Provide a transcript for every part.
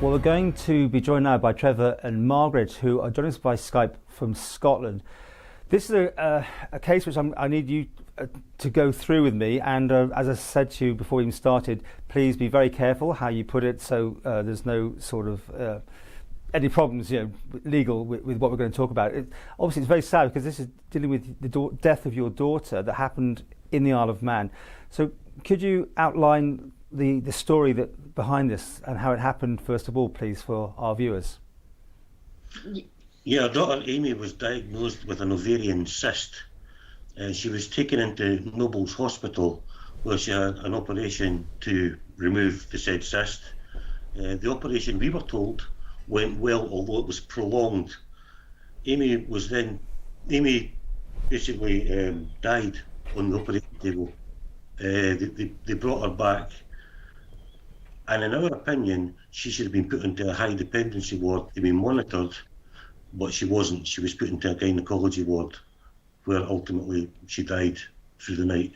Well, we're going to be joined now by Trevor and Margaret, who are joining us by Skype from Scotland. This is a case which I need you to go through with me, and as I said to you before we even started, please be very careful how you put it, so there's no sort of any problems, legal with what we're going to talk about. Obviously, it's very sad because this is dealing with the death of your daughter that happened in the Isle of Man. So, could you outline the story that behind this and how it happened, first of all, please, for our viewers? Yeah, our daughter Aimee was diagnosed with an ovarian cyst. She was taken into Noble's Hospital where she had an operation to remove the said cyst. The operation, we were told, went well, although it was prolonged. Aimee basically died on the operating table. They brought her back, and in our opinion, she should have been put into a high dependency ward to be monitored, but she wasn't. She was put into a gynecology ward, where ultimately she died through the night.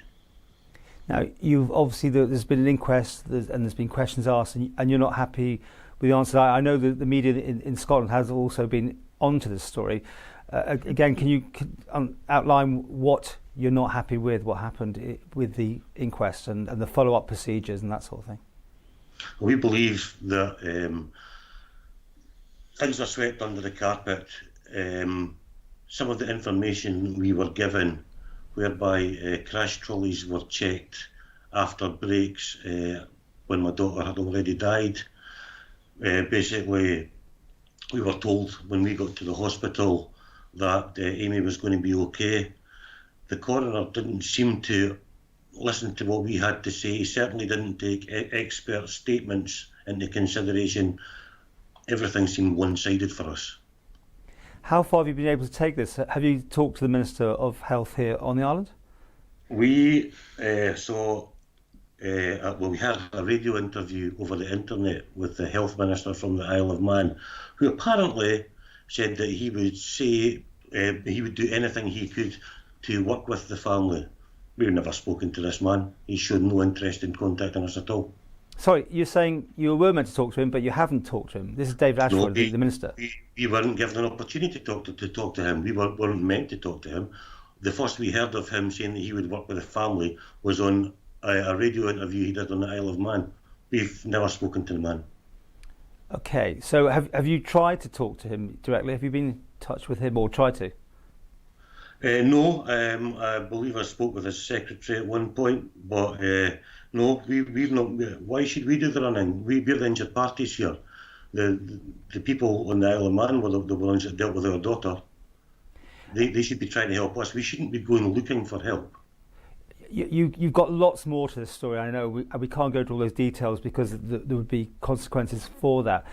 Now, you've obviously, there's been an inquest and there's been questions asked, and you're not happy with the answer. I know that the media in Scotland has also been onto this story. Again, can you outline what you're not happy with, what happened with the inquest and the follow-up procedures and that sort of thing? We believe that things are swept under the carpet. Some of the information we were given, whereby crash trolleys were checked after breaks when my daughter had already died. Basically, we were told when we got to the hospital that Aimee was going to be okay. The coroner didn't seem to listen to what we had to say. He certainly didn't take expert statements into consideration. Everything seemed one-sided for us. How far have you been able to take this? Have you talked to the Minister of Health here on the island? We we had a radio interview over the internet with the Health Minister from the Isle of Man, who apparently said that he would he would do anything he could to work with the family. We've never spoken to this man. He's shown no interest in contacting us at all. Sorry, you're saying you were meant to talk to him, but you haven't talked to him. This is David Ashford, the Minister. We weren't given an opportunity to talk to him. We weren't meant to talk to him. The first we heard of him saying that he would work with the family was on a radio interview he did on the Isle of Man. We've never spoken to the man. Okay, so have you tried to talk to him directly? Have you been in touch with him or tried to? No, I believe I spoke with his secretary at one point, but no, we've not. Why should we do the running? We're the injured parties here. The people on the Isle of Man were the ones that dealt with our daughter. They should be trying to help us. We shouldn't be going looking for help. You've got lots more to this story. I know we can't go into all those details because there would be consequences for that.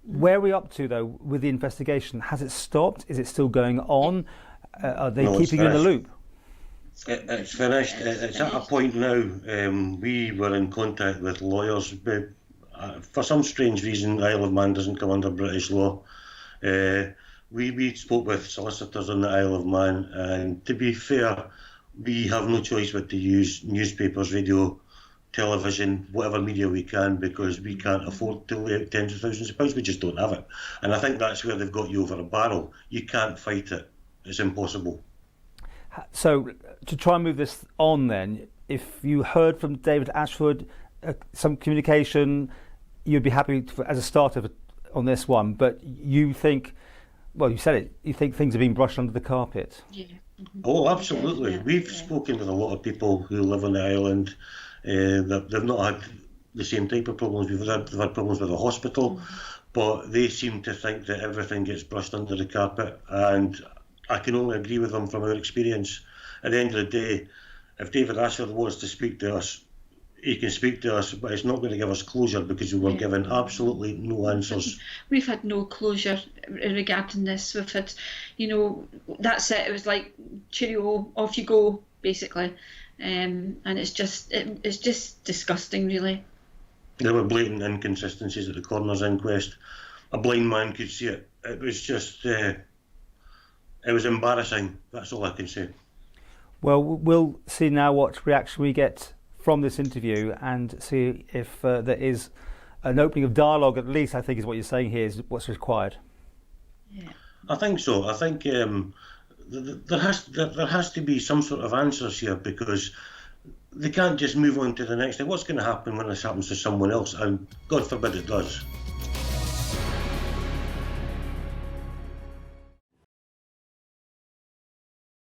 Where are we up to, though, with the investigation? Has it stopped? Is it still going on? Are they keeping you in the loop? It's finished. It's at a point now. We were in contact with lawyers, but for some strange reason, Isle of Man doesn't come under British law. We spoke with solicitors on the Isle of Man, and to be fair, we have no choice but to use newspapers, radio, television, whatever media we can, because we can't afford to lay out tens of thousands of pounds. We just don't have it. And I think that's where they've got you over a barrel. You can't fight it. It's impossible. So, to try and move this on then, if you heard from David Ashford some communication, you'd be happy as a starter on this one, but you think, well, you said it, you think things are being brushed under the carpet? Yeah. Oh, absolutely. Yeah. We've spoken with a lot of people who live on the island. They've not had the same type of problems. They've had problems with the hospital, but they seem to think that everything gets brushed under the carpet, and I can only agree with them from our experience. At the end of the day, if David Ashford wants to speak to us, he can speak to us, but it's not going to give us closure because we were given absolutely no answers. We've had no closure regarding this. We've had, that's it. It was like, cheerio, off you go, basically. And it's just disgusting, really. There were blatant inconsistencies at the coroner's inquest. A blind man could see it. It was just, it was embarrassing. That's all I can say. Well, we'll see now what reaction we get from this interview and see if there is an opening of dialogue, at least, I think, is what you're saying here, is what's required. Yeah. I think so. I think there has to be some sort of answers here, because they can't just move on to the next thing. What's going to happen when this happens to someone else? And God forbid it does.